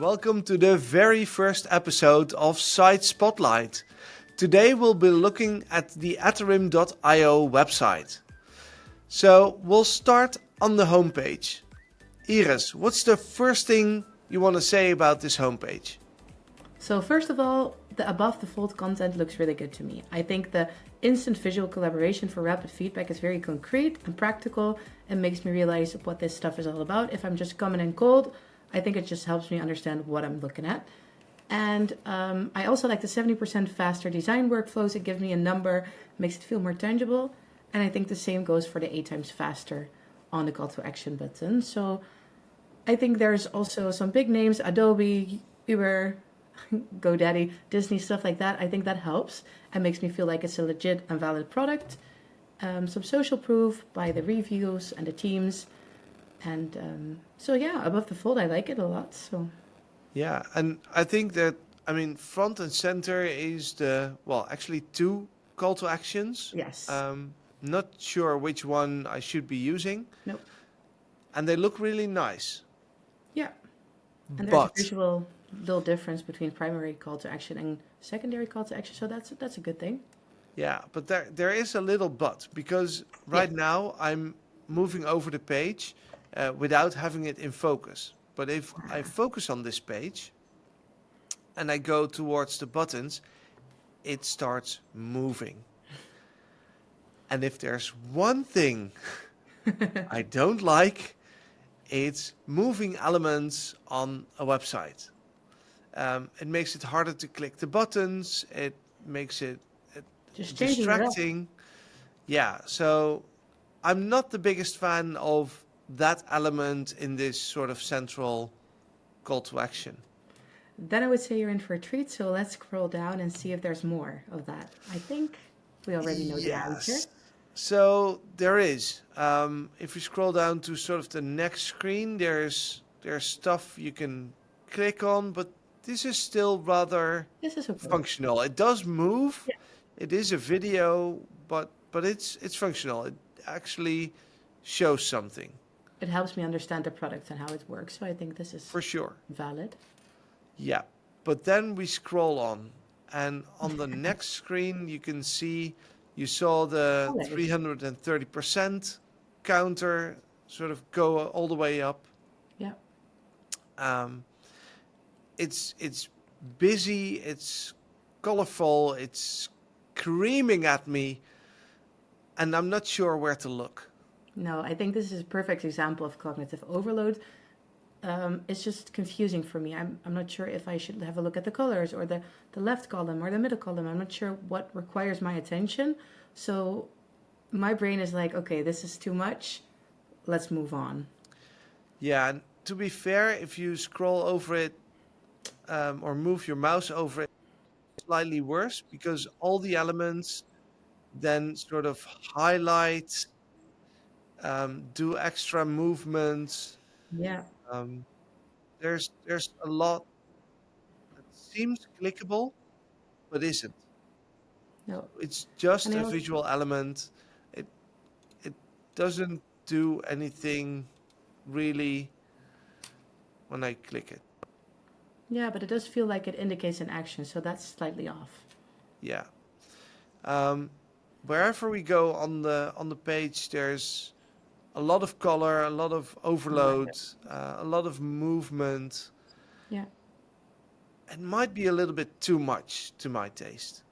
welcome to the very first episode of Site Spotlight. Today we'll be looking at the Atarim.io website. So we'll start on the homepage. Iris, what's the first thing you want to say about this homepage? So first of all, the above the fold content looks really good to me. I think the instant visual collaboration for rapid feedback is very concrete and practical and makes me realize what this stuff is all about. If I'm just coming in cold, I think it just helps me understand what I'm looking at. And I also like the 70% faster design workflows. It gives me a number, makes it feel more tangible. And I think the same goes for the 8 times faster on the call to action button. So I think there's also some big names, Adobe, Uber, GoDaddy, Disney, stuff like that. I think that helps and makes me feel like it's a legit and valid product. Some social proof by the reviews and the teams. And so yeah, above the fold, I like it a lot. So Yeah, and I think that, front and center is actually two call to actions. yes, Not sure which one I should be using, nope, and they look really nice. yeah. And there's a But visual little difference between primary call to action and secondary call to action. So that's a good thing. but there is a little but because Yeah. right now I'm moving over the page without having it in focus. But if I focus on this page and I go towards the buttons, it starts moving. And if there's one thing I don't like, it's moving elements on a website. It makes it harder to click the buttons. It makes it Just changing it up. distracting. Yeah, so I'm not the biggest fan of that element in this sort of central call to action. Then I would say you're in for a treat. So let's scroll down and see if there's more of that. I think we already know the answer. Yes. So there is. If you scroll down to sort of the next screen, there's stuff you can click on, but this is still rather This is okay. functional. It does move. Yeah. It is a video, but it's functional. It actually shows something It helps me understand the product and how it works. So I think this is for sure. valid. Yeah. But then we scroll on, and on the next screen you can see you saw the Colors. 330% counter sort of go all the way up. Yeah. Um, it's busy, it's colorful, it's screaming at me, and I'm not sure where to look. No, I think this is a perfect example of cognitive overload. It's just confusing for me. I'm not sure if I should have a look at the colors or the left column or the middle column. I'm not sure what requires my attention. So my brain is like, okay, this is too much. Let's move on. Yeah, and to be fair, if you scroll over it or move your mouse over it, it's slightly worse because all the elements then sort of highlight, do extra movements. Yeah. Um, there's a lot that seems clickable but isn't. No. It's just And I a also, visual element. It it doesn't do anything really when I click it. yeah, but it does feel like it indicates an action. So that's slightly off. Yeah. Um, Wherever we go on the page, there's a lot of color, a lot of I like overload, it. a lot of movement. Yeah. It might be a little bit too much to my taste.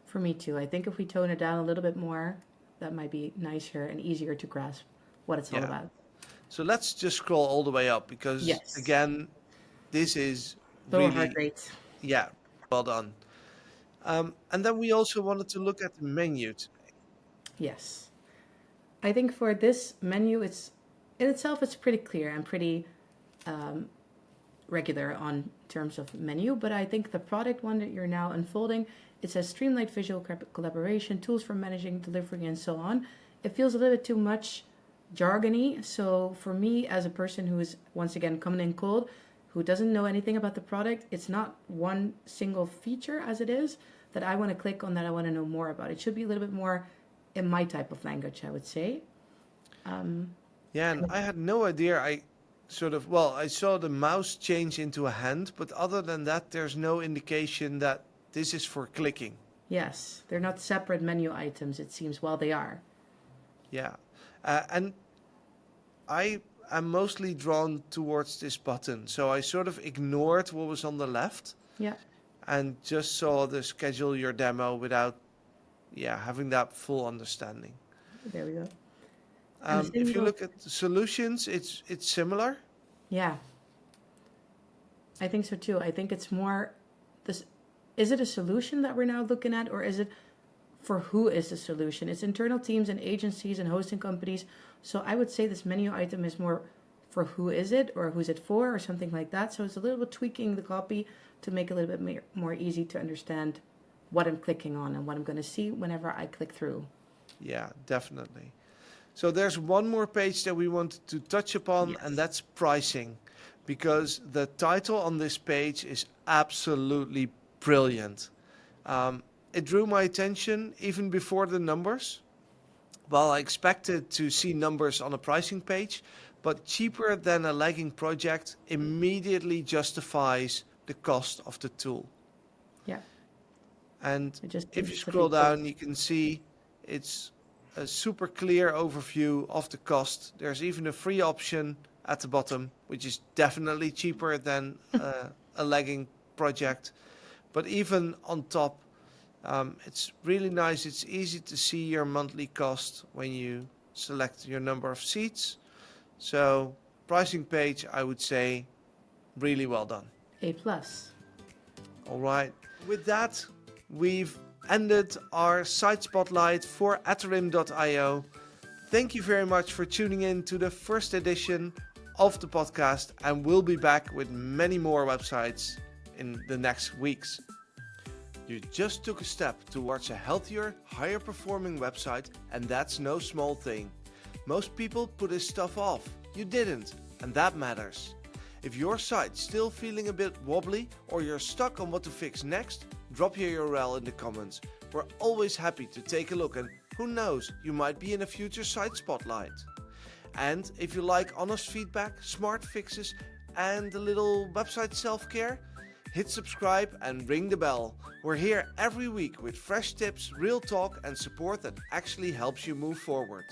For me too. I think if we tone it down a little bit more, that might be nicer and easier to grasp what it's all Yeah. about. So let's just scroll all the way up because Yes. again, this is Lower heart really, rate. yeah, well done. And then we also wanted to look at the menu. Yes. I think for this menu, it's in itself, it's pretty clear and pretty um, regular on terms of menu. But I think the product one that you're now unfolding, it says streamlined visual collaboration, tools for managing delivery, and so on. It feels a little bit too much jargony. So for me, as a person who is once again coming in cold, who doesn't know anything about the product, it's not one single feature as it is that I want to click on that I want to know more about. It should be a little bit more in my type of language, I would say. Um, Yeah, and I had no idea. sort of, well, I saw the mouse change into a hand, but other than that, there's no indication that this is for clicking. Yes, they're not separate menu items, it seems. Well, they are. Yeah. And I am mostly drawn towards this button. So I sort of ignored what was on the left Yeah, and just saw the schedule your demo without, having that full understanding. there we go. And the same If you goes- look at the solutions, it's similar. Yeah, I think so too. I think it's more this. Is it a solution that we're now looking at, or is it for who is the solution? It's internal teams and agencies and hosting companies. So I would say this menu item is more for who is it, or who's it for, or something like that. So it's a little bit tweaking the copy to make it a little bit more easy to understand what I'm clicking on and what I'm going to see whenever I click through. Yeah, definitely. So there's one more page that we wanted to touch upon, and that's pricing, because the title on this page is absolutely brilliant. It drew my attention even before the numbers. Well, I expected to see numbers on a pricing page, but cheaper than a lagging project immediately justifies the cost of the tool. Yeah. And It just if you instantly scroll down, pulls. you can see it's a super clear overview of the cost. There's even a free option at the bottom, which is definitely cheaper than a lagging project. But even on top, it's really nice. It's easy to see your monthly cost when you select your number of seats. So pricing page, I would say, really well done. A plus. All right. With that, we've ended our site spotlight for Atarim.io. Thank you very much for tuning in to the first edition of the podcast, and we'll be back with many more websites in the next weeks. You just took a step towards a healthier, higher performing website, and that's no small thing. Most people put this stuff off. You didn't, and that matters. If your site's still feeling a bit wobbly or you're stuck on what to fix next, drop your URL in the comments. We're always happy to take a look, and who knows, you might be in a future site spotlight. And if you like honest feedback, smart fixes, and a little website self-care, hit subscribe and ring the bell. We're here every week with fresh tips, real talk, and support that actually helps you move forward.